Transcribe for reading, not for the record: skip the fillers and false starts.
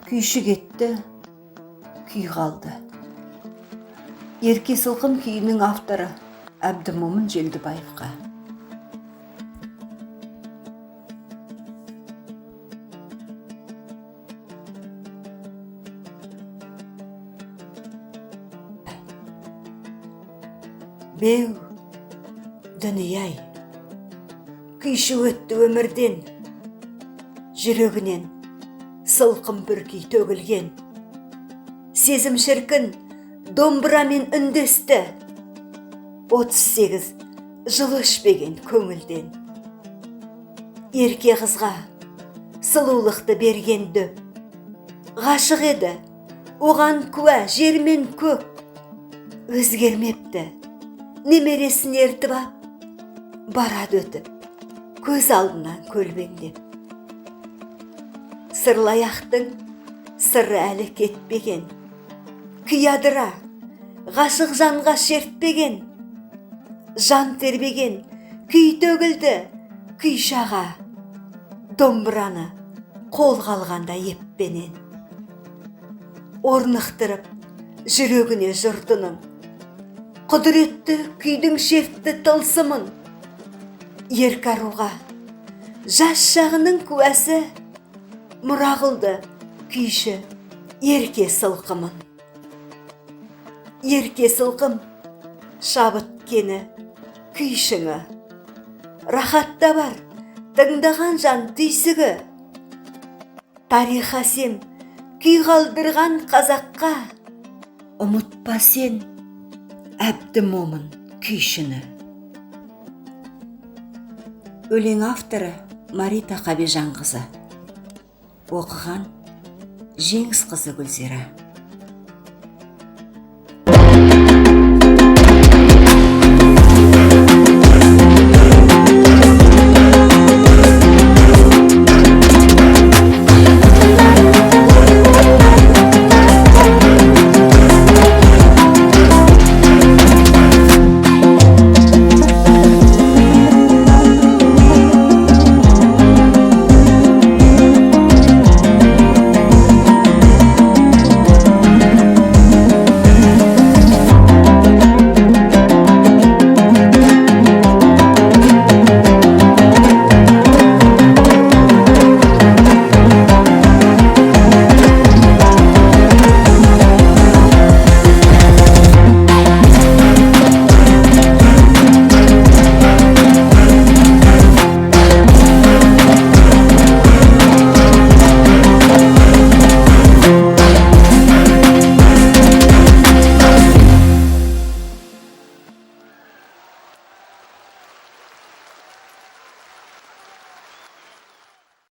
Күйші кетті, күй қалды. Ерке сылқым күйінің авторы Әбдімомын Желдібаевқа. Беу, дүние-ай, күйші өтті өмірден, жүрегінен сылқым бір күй төгілген. Сезім шіркін домбырамен үндесті, 38 жыл өшпеген көңілден. Ерке қызға сұлулықты берген дөп, ғашық еді, оған куә жер мен көк. Өзгермепті, немересін ертіп ап, барады өтіп, көз алдынан көлбеңдеп. Сырлаяқтың сыры әлі кетпеген, күй адыра, ғашық жанға шертпеген, жан тербеген, күй төгілді, күй шаға, домбыраны қолға алғанда еппенен. Орнықтырып жүрегіне жұртының, құдіретті күйдің шертті тылсымын. Ерке аруға жас шағының куәсі, мұра қылды күйші ерке сылқымын. Ерке сылқым шабыт кені күйшіңі, рахатта бар тыңдаған жан түйсігі. Тарих әсем күй қалдырған қазаққа, ұмытпа сен Әбдімомын күйшіні. Өлең авторы Марита Қабежанқызы. Оқыған Жеңіс қызы Гүлзира.